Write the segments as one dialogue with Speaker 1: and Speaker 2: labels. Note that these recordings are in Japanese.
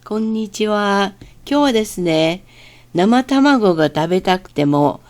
Speaker 1: こんにちは。今日はですね、生卵が食べたくても、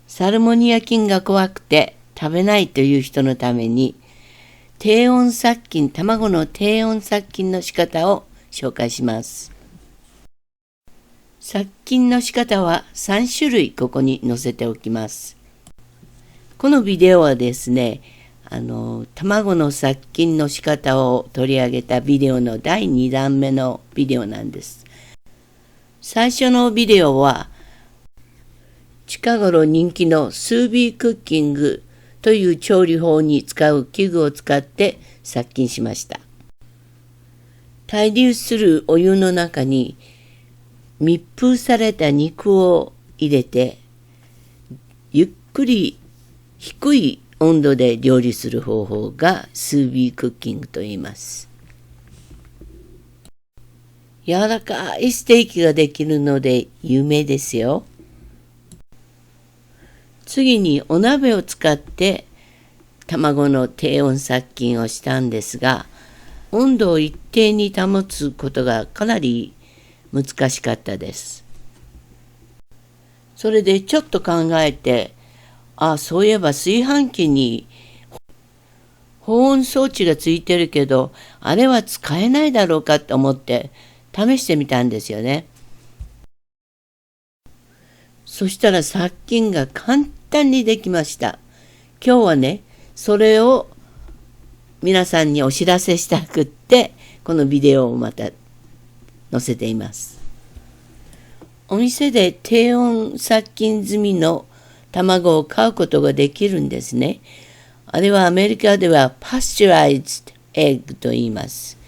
Speaker 1: サルモニア菌が怖くて食べないという人のために、低温殺菌、卵の低温殺菌の仕方を紹介します。殺菌の仕方は3種類ここに載せておきます。このビデオはですね、卵の殺菌の仕方を取り上げたビデオの第2弾目のビデオなんです。最初のビデオは、近頃人気のスービークッキングという調理法に使う器具を使って殺菌しました。対流するお湯の中に密封された肉を入れて、ゆっくり低い温度で料理する方法がスービークッキングと言います。柔らかいステーキができるので有名ですよ。次にお鍋を使って卵の低温殺菌をしたんですが、温度を一定に保つことがかなり難しかったです。それでちょっと考えて、そういえば炊飯器に保温装置がついてるけど、あれは使えないだろうかと思って試してみたんですよね。そしたら殺菌が簡単にできました。今日はね、それを皆さんにお知らせしたくって、このビデオをまた載せています。お店で低温殺菌済みの卵を買うことができるんですね。あれはアメリカではパスチュライズドエッグと言います。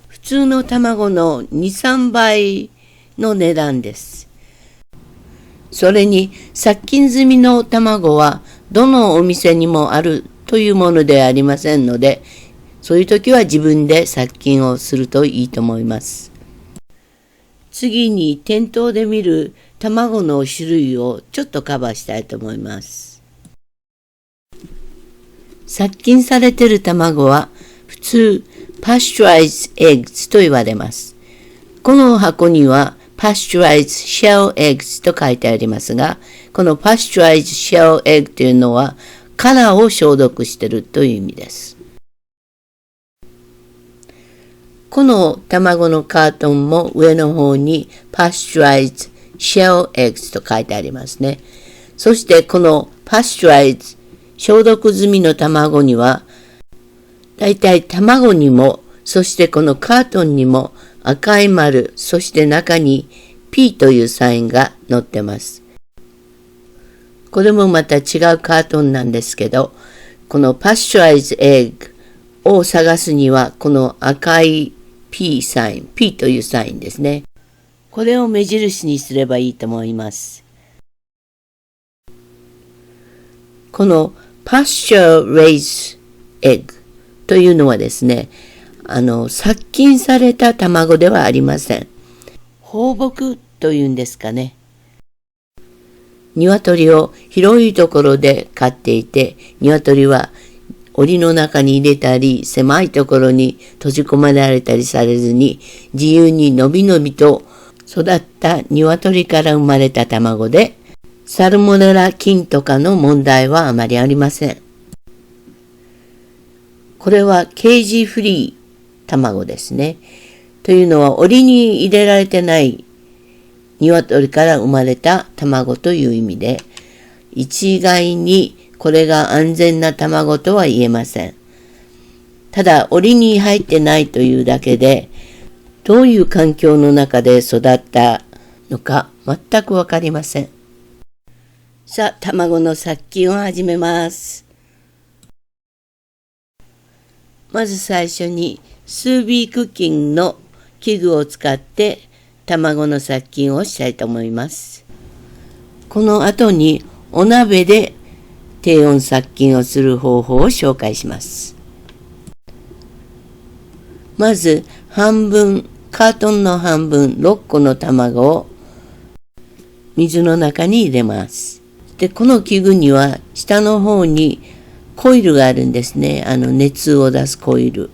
Speaker 1: 普通の卵の2、3倍の値段です。それに殺菌済みの卵はどのお店にもあるというものではありませんので、そういう時は自分で殺菌をするといいと思います。次に店頭で見る卵の種類をちょっとカバーしたいと思います。殺菌されている卵は普通パスチュライズエッグと言われます。この箱にはパスチュライズシェルエッグと書いてありますが、このパスチュライズシェルエッグというのは殻を消毒しているという意味です。この卵のカートンも上の方にパスチュライズシェルエッグと書いてありますね。そしてこのパスチュライズ消毒済みの卵には、だいたい卵にも、そしてこのカートンにも赤い丸、そして中に P というサインが載ってます。これもまた違うカートンなんですけど、このパスチュライズエッグを探すには、この赤いP サイン、P というサインですね。これを目印にすればいいと思います。このパスチュライズエッグというのはですね、殺菌された卵ではありません。放牧というんですかね。鶏を広いところで飼っていて、鶏は檻の中に入れたり、狭いところに閉じ込められたりされずに、自由にのびのびと育った鶏から生まれた卵で、サルモネラ菌とかの問題はあまりありません。これはケージフリー卵ですね。というのは檻に入れられてない鶏から生まれた卵という意味で、一概にこれが安全な卵とは言えません。ただ、檻に入ってないというだけで、どういう環境の中で育ったのか全くわかりません。さあ、卵の殺菌を始めます。まず最初に、スービークッキングの器具を使って卵の殺菌をしたいと思います。この後にお鍋で低温殺菌をする方法を紹介します。まずカートンの半分6個の卵を水の中に入れます。で、この器具には下の方にコイルがあるんですね。熱を出すコイル。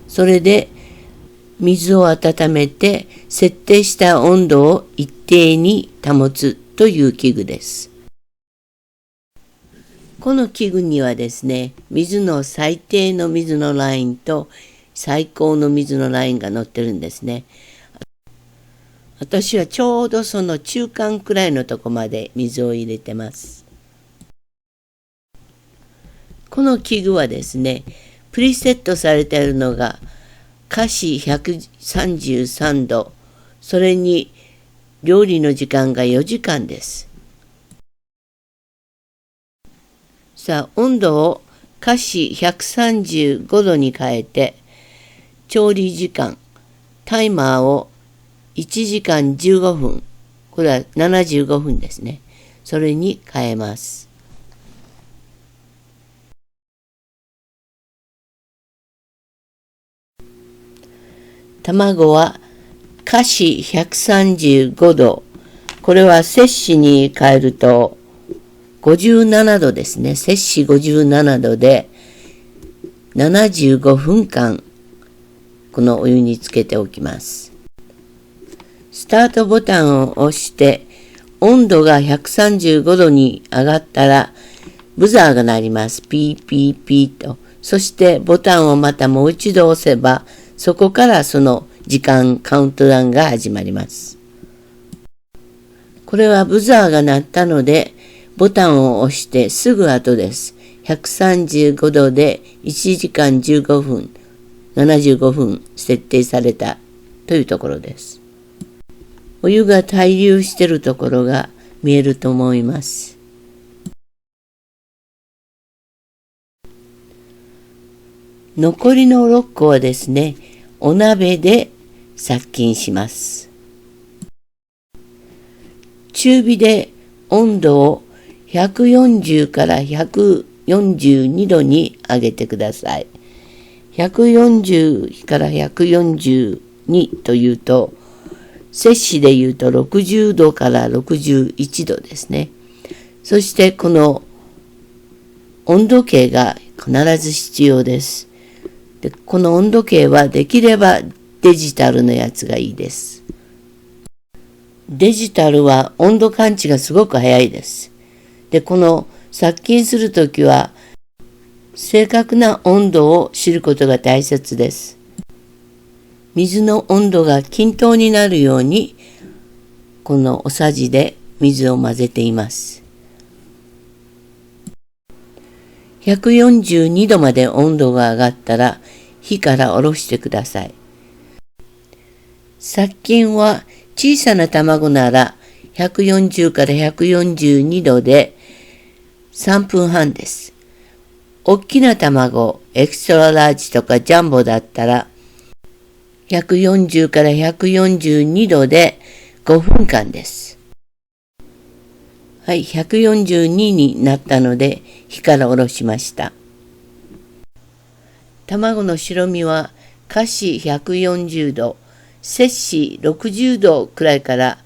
Speaker 1: それで水を温めて設定した温度を一定に保つという器具です。この器具にはですね、水の最低の水のラインと最高の水のラインが載ってるんですね。私はちょうどその中間くらいのとこまで水を入れてます。この器具はですね、プリセットされているのが華氏133度、それに料理の時間が4時間です。さあ、温度を華氏135度に変えて、調理時間、タイマーを1時間15分、これは75分ですね。それに変えます。卵は華氏135度。これは摂氏に変えると57度ですね。摂氏57度で75分間このお湯につけておきます。スタートボタンを押して温度が135度に上がったらブザーが鳴ります。ピーピーピーと。そしてボタンをまたもう一度押せばそこからその時間カウントダウンが始まります。これはブザーが鳴ったのでボタンを押してすぐ後です。135度で1時間15分、75分設定されたというところです。お湯が対流しているところが見えると思います。残りの6個はですね、お鍋で殺菌します。中火で温度を140から142度に上げてください。140から142というと、摂氏でいうと60度から61度ですね。そしてこの温度計が必ず必要です。で、この温度計はできればデジタルのやつがいいです。デジタルは温度感知がすごく早いです。で、この殺菌するときは正確な温度を知ることが大切です。水の温度が均等になるようにこのおさじで水を混ぜています。142度まで温度が上がったら火から下ろしてください。殺菌は小さな卵なら140から142度で3分半です。大きな卵、エクストララージとかジャンボだったら140から142度で5分間です。はい、142になったので火から下ろしました。卵の白身は華氏140度、摂氏60度くらいから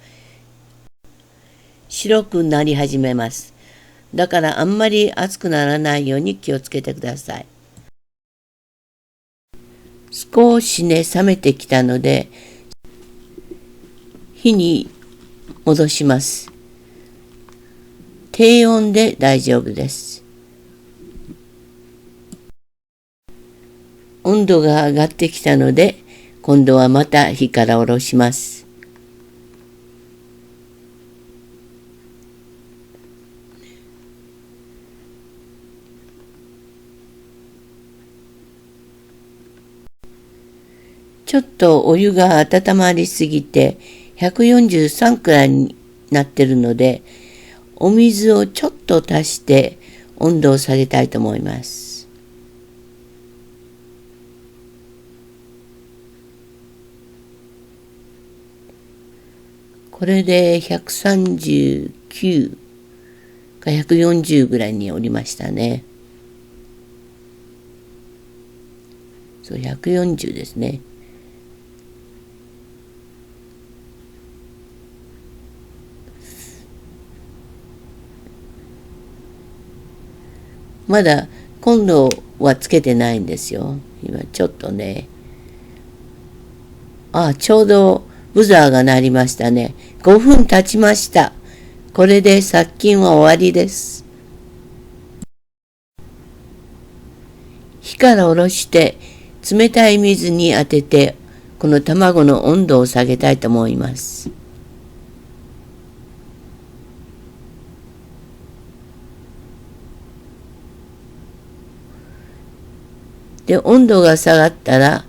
Speaker 1: 白くなり始めます。だからあんまり熱くならないように気をつけてください。少しね、冷めてきたので火に戻します。低温で大丈夫です。温度が上がってきたので、今度はまた火から下ろします。ちょっとお湯が温まりすぎて143くらいになってるので、お水をちょっと足して温度を下げたいと思います。これで139か140ぐらいにおりましたね。そう、140ですね。まだ今度はつけてないんですよ。今ちょっとね、ちょうどブザーが鳴りましたね。5分経ちました。これで殺菌は終わりです。火から下ろして冷たい水に当てて、この卵の温度を下げたいと思います。で、温度が下がったら、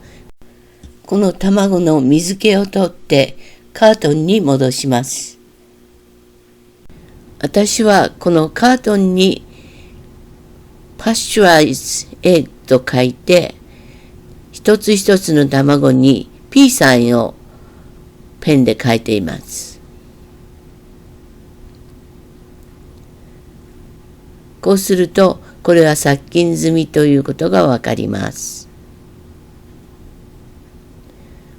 Speaker 1: この卵の水気を取ってカートンに戻します。私はこのカートンにパスチュライズエッグと書いて、一つ一つの卵に P サインをペンで書いています。こうすると、これは殺菌済みということがわかります。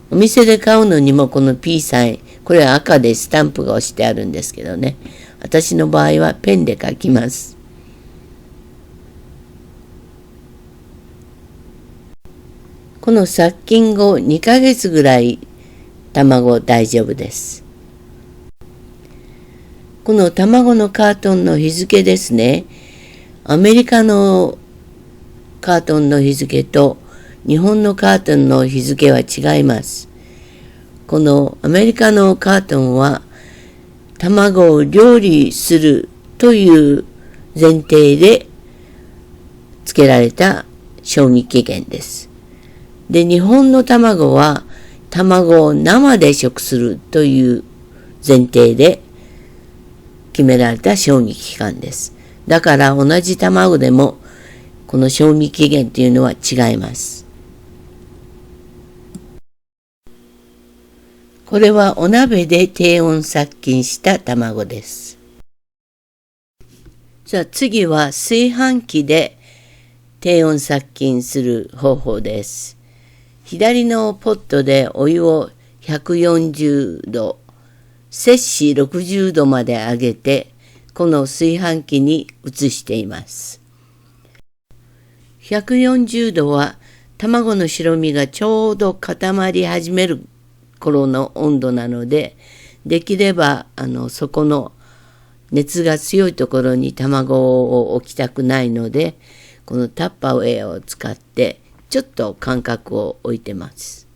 Speaker 1: お店で買うのにもこの P サイン、これは赤でスタンプが押してあるんですけどね。私の場合はペンで書きます。この殺菌後2ヶ月ぐらい卵大丈夫です。この卵のカートンの日付ですね。アメリカのカートンの日付と日本のカートンの日付は違います。このアメリカのカートンは卵を料理するという前提で付けられた賞味期限です。で、日本の卵は卵を生で食するという前提で決められた賞味期間です。だから同じ卵でもこの賞味期限というのは違います。これはお鍋で低温殺菌した卵です。じゃあ次は炊飯器で低温殺菌する方法です。左のポットでお湯を140度、摂氏60度まで上げて、この炊飯器に移しています。140度は卵の白身がちょうど固まり始める頃の温度なので、できればそこの熱が強いところに卵を置きたくないので、このタッパーウェアを使ってちょっと間隔を置いてます。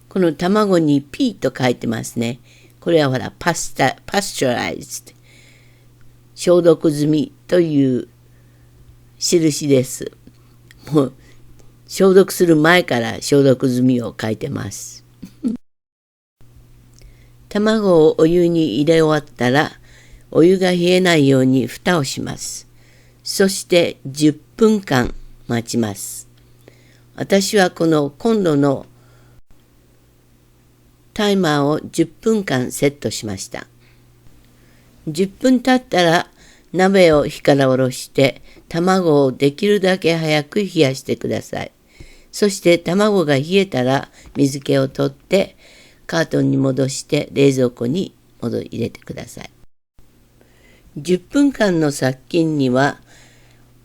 Speaker 1: この卵に P と書いてますね。これはほらパスチュライズ、消毒済みという印です。もう消毒する前から消毒済みを書いてます。卵をお湯に入れ終わったら、お湯が冷えないように蓋をします。そして10分間待ちます。私はこのコンロのタイマーを10分間セットしました。10分経ったら鍋を火から下ろして卵をできるだけ早く冷やしてください。そして卵が冷えたら水気を取ってカートンに戻して冷蔵庫に入れてください。10分間の殺菌には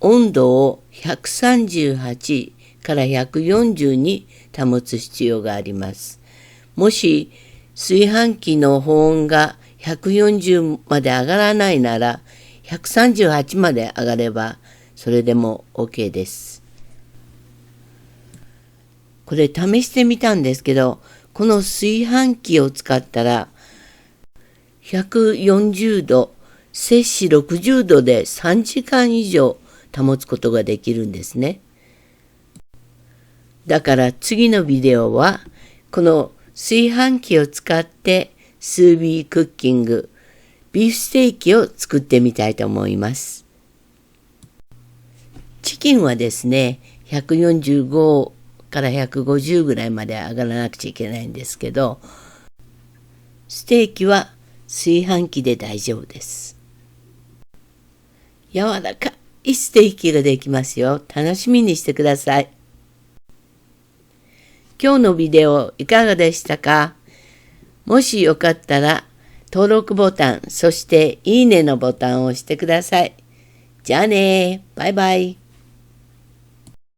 Speaker 1: 温度を138から140に保つ必要があります。もし炊飯器の保温が140まで上がらないなら、138まで上がればそれでも OK です。これ試してみたんですけど、この炊飯器を使ったら140度、摂氏60度で3時間以上保つことができるんですね。だから次のビデオはこの炊飯器を使ってスービークッキング、ビーフステーキを作ってみたいと思います。チキンはですね、145から150ぐらいまで上がらなくちゃいけないんですけど、ステーキは炊飯器で大丈夫です。柔らかいステーキができますよ。楽しみにしてください。今日のビデオいかがでしたか？もしよかったら登録ボタン、そしていいねのボタンを押してください。じゃあね、バイバイ。